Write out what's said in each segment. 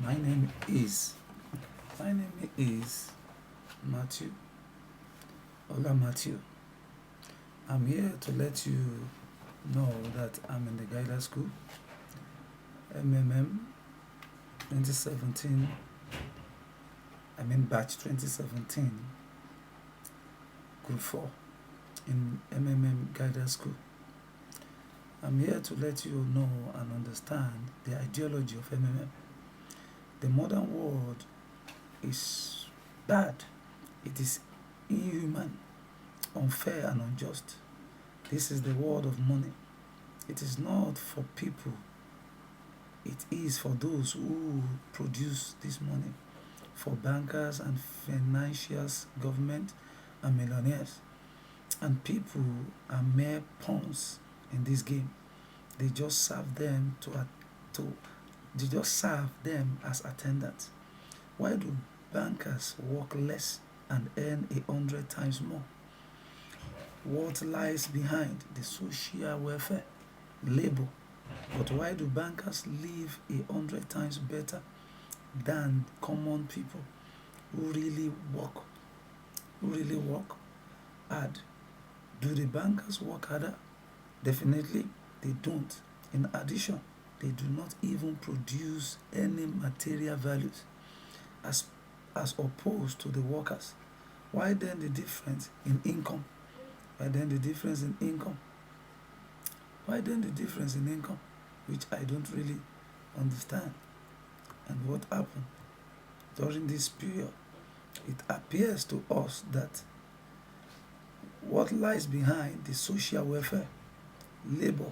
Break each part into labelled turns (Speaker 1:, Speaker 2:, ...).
Speaker 1: My name is my name is Matthew Ola Matthew. I'm here to let you know that I'm in the guidance school, MMM 2017. I mean batch 2017, group 4 in MMM guidance school. I'm here to let you know and understand the ideology of MMM. The modern world is bad. It is inhuman, unfair, and unjust. This is the world of money. It is not for people, it is for those who produce this money, for bankers and financiers, government and millionaires. And people are mere pawns in this game. They just serve them to they just serve them as attendants. Why do bankers work less and earn 100 times more? What lies behind the social welfare? Labor. But why do bankers live 100 times better than common people who really work, hard? Do the bankers work harder? Definitely they don't. In addition, they do not even produce any material values as as opposed to the workers. Why then the difference in income? Why then the difference in income? Why then the difference in income? Which I don't really understand. And what happened during this period? It appears to us that what lies behind the social welfare, labor,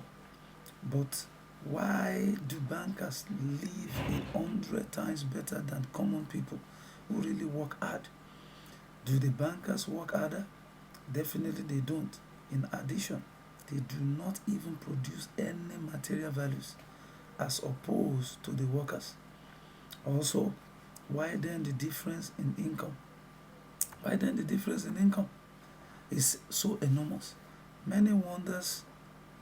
Speaker 1: but why do bankers live 100 times better than common people who really work hard? Do the bankers work harder? Definitely they don't. In addition, they do not even produce any material values as opposed to the workers. Also, why then the difference in income? Why then the difference in income is so enormous? Many wonders,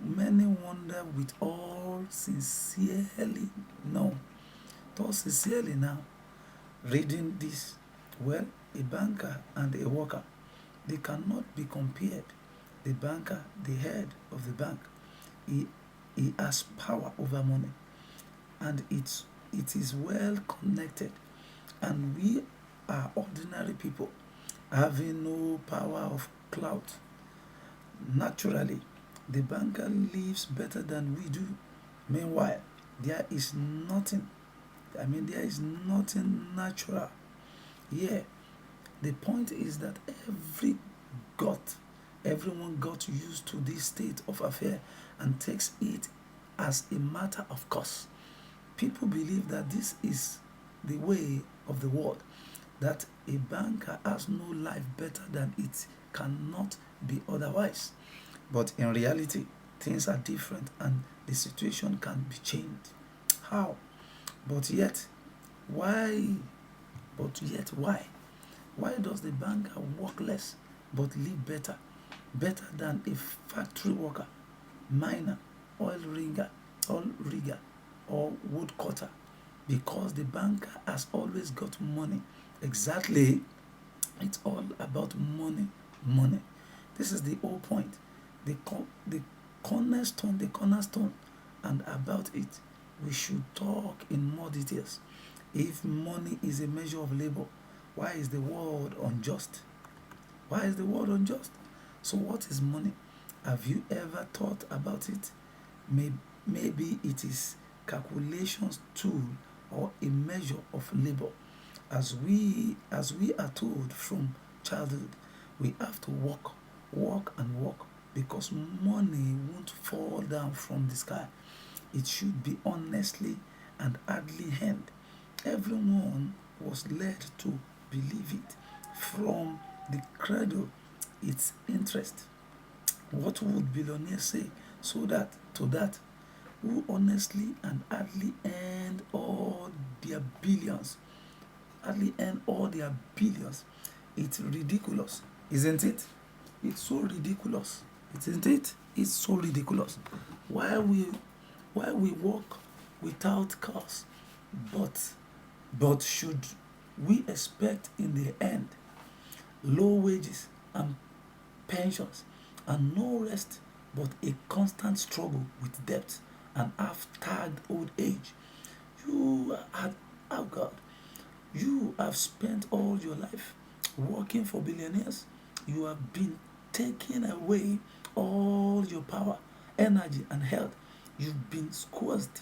Speaker 1: many wonder with all sincerely no, all sincerely now, reading this. Well, a banker and a worker, they cannot be compared. The banker, the head of the bank, he, he has power over money, and it is well connected, and we are ordinary people having no power of clout. Naturally, the banker lives better than we do. Meanwhile, there is nothing, there is nothing natural here. The point is that got, everyone got used to this state of affair and takes it as a matter of course. People believe that this is the way of the world, that a banker has no life better than it cannot be otherwise. But in reality, things are different and the situation can be changed. How? But yet, why? But yet, why? Why does the banker work less but live better? Better than a factory worker, miner, oil rigger, or woodcutter? Because the banker has always got money. Exactly, it's all about money, money. This is the whole point. The cornerstone, and about it, we should talk in more details. If money is a measure of labor, why is the world unjust? Why is the world unjust? So, what is money? Have you ever thought about it? Maybe it is calculations tool or a measure of labor. As we are told from childhood, we have to work and work because money won't fall down from the sky. It should be honestly and hardly earned. Everyone was led to believe it from the cradle. Its interest. What would billionaires say? So that to that, who honestly and hardly earned all their billions, hardly earn all their billions. It's ridiculous, isn't it? It's so ridiculous, isn't it? It's so ridiculous. Why we why we work without cause, but But should we expect in the end low wages and pensions and no rest but a constant struggle with debt and half-tagged old age? You are, oh God, you have spent all your life working for billionaires. You have been taking away all your power, energy, and health. You've been squeezed.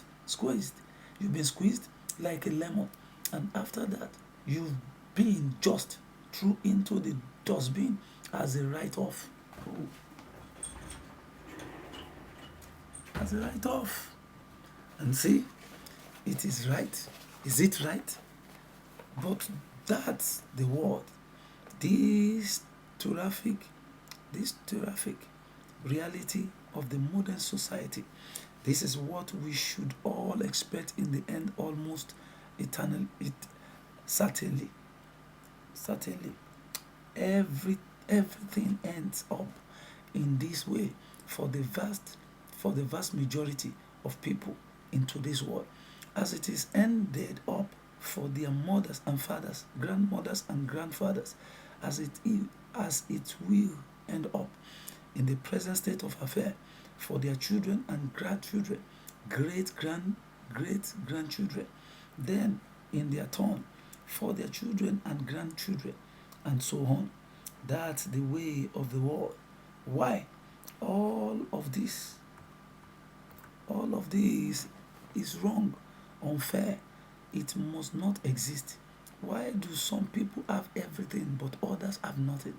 Speaker 1: You've been squeezed like a lemon. And after that, you've been just threw into the dustbin as a write off. As a write off. And see, it is right. Is it right? But that's the word. This terrific, this terrific reality of the modern society. This is what we should all expect in the end, almost eternal. It certainly, certainly, every everything ends up in this way for the vast majority of people in today's world, as it is ended up for their mothers and fathers, grandmothers and grandfathers, as it will end up in the present state of affair for their children and grandchildren, great grandchildren, then in their turn for their children and grandchildren, and so on. That's the way of the world. Why? All of this, all of this is wrong, unfair. It must not exist. Why do some people have everything but others have nothing?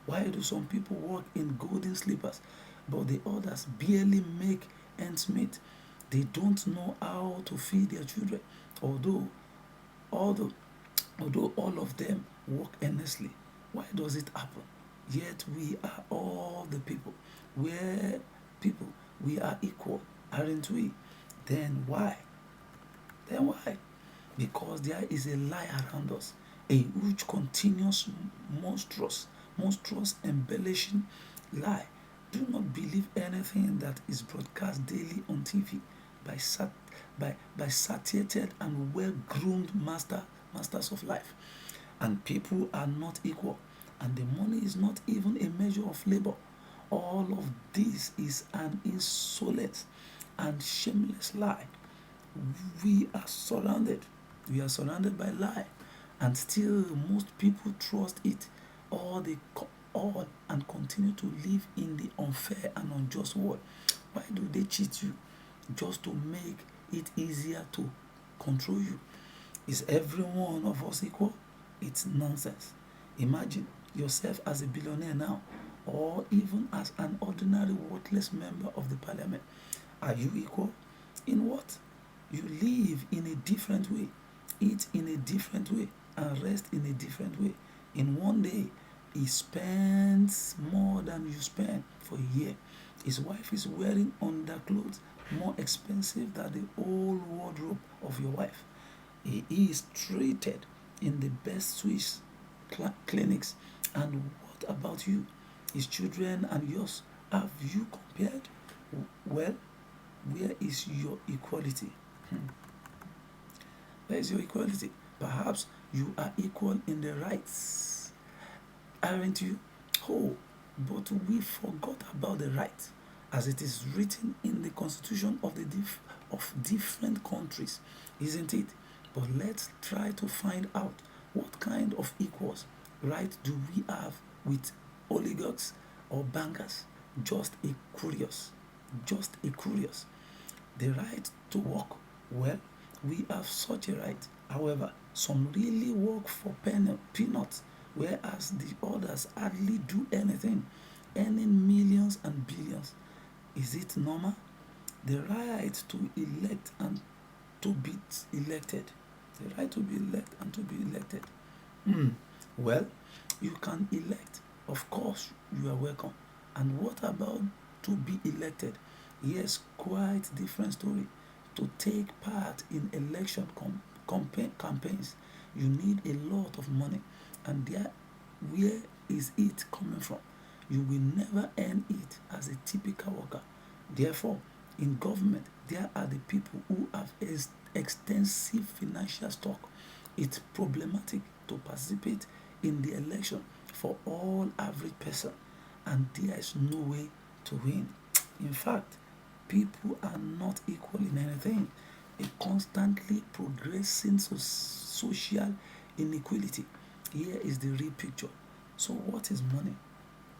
Speaker 1: Why do some people walk in golden slippers but the others barely make ends meet? They don't know how to feed their children, although although although all of them work earnestly. Why does it happen? Yet we are all the people. We're people. We are equal, aren't we? Then why? Then why? Because there is a lie around us, a huge, continuous, monstrous, embellishing lie. Do not believe anything that is broadcast daily on TV by satiated and well-groomed masters of life. And people are not equal, and the money is not even a measure of labor. All of this is an insolent and shameless lie. We are surrounded. We are surrounded by lie, and still most people trust it. All and continue to live in the unfair and unjust world. Why do they cheat you? Just to make it easier to control you. Is every one of us equal? It's nonsense. Imagine yourself as a billionaire now, or even as an ordinary worthless member of the parliament. Are you equal? In what? You live in a different way, eat in a different way, and rest in a different way. In one day, he spends more than you spend for a year. His wife is wearing underclothes more expensive than the whole wardrobe of your wife. He is treated in the best Swiss clinics. And what about you? His children and yours? Have you compared? Well, where is your equality? Hmm. Where is your equality? Perhaps you are equal in the rights, aren't you? Oh, but we forgot about the right, as it is written in the constitution of of different countries, isn't it? But let's try to find out what kind of equals right do we have with oligarchs or bankers. Just a curious, just a curious. The right to work. Well, we have such a right. However, some really work for peanuts, whereas the others hardly do anything, earning millions and billions. Is it normal? The right to elect and to be elected. The right to be elected and to be elected. Hmm. Well, you can elect. Of course, you are welcome. And what about to be elected? Yes, quite different story. To take part in election campaigns, you need a lot of money. And there, where is it coming from? You will never earn it as a typical worker. Therefore, in government, there are the people who have extensive financial stock, It's problematic to participate in the election for all average person, and there is no way to win. In fact, people are not equal in anything. A constantly progressing social inequality. Here is the real picture. So, what is money?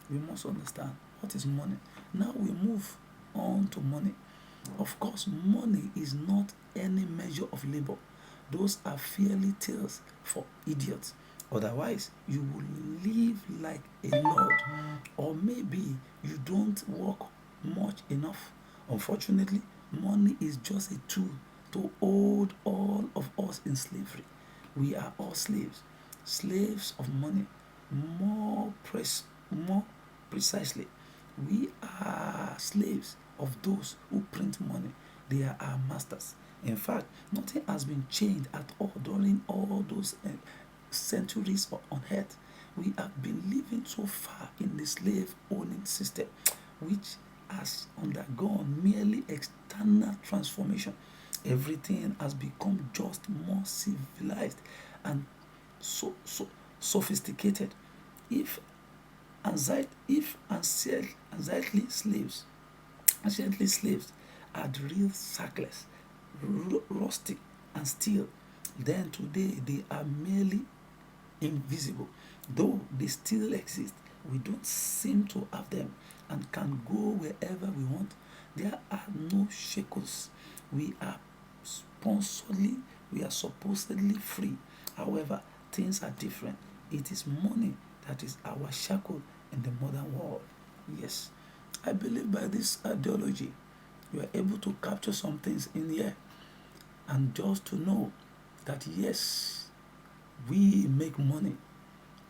Speaker 1: We must understand what is money. Now we move on to money. Of course, money is not any measure of labor. Those are fairy tales for idiots. Otherwise, you will live like a lord, or maybe you don't work much enough. Unfortunately, money is just a tool to hold all of us in slavery. We are all slaves, slaves of money. More precisely, we are slaves of those who print money. They are our masters. In fact, nothing has been changed at all during all those centuries on earth. We have been living so far in the slave owning system, which has undergone merely external transformation. Everything has become just more civilized and so sophisticated. If anxiety slaves, anciently slaves had real sackless, rustic, and steel, then today they are merely invisible. Though they still exist, we don't seem to have them and can go wherever we want. There are no shackles. We are sponsorly, we are supposedly free. However, things are different. It is money that is our shackle in the modern world. Yes, I believe by this ideology, you are able to capture some things in here and just to know that yes, we make money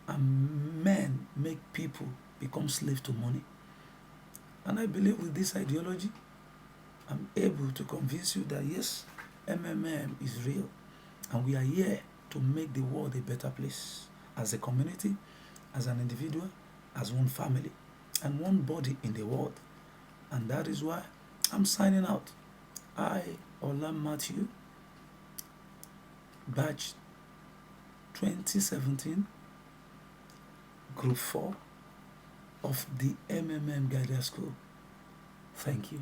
Speaker 1: and men make people become slaves to money. And I believe with this ideology, I'm able to convince you that yes, MMM is real and we are here to make the world a better place as a community, as an individual, as one family, and one body in the world. And that is why I'm signing out. I, Ola Matthew, batch 2017, group 4 of the MMM Guidance School. Thank you.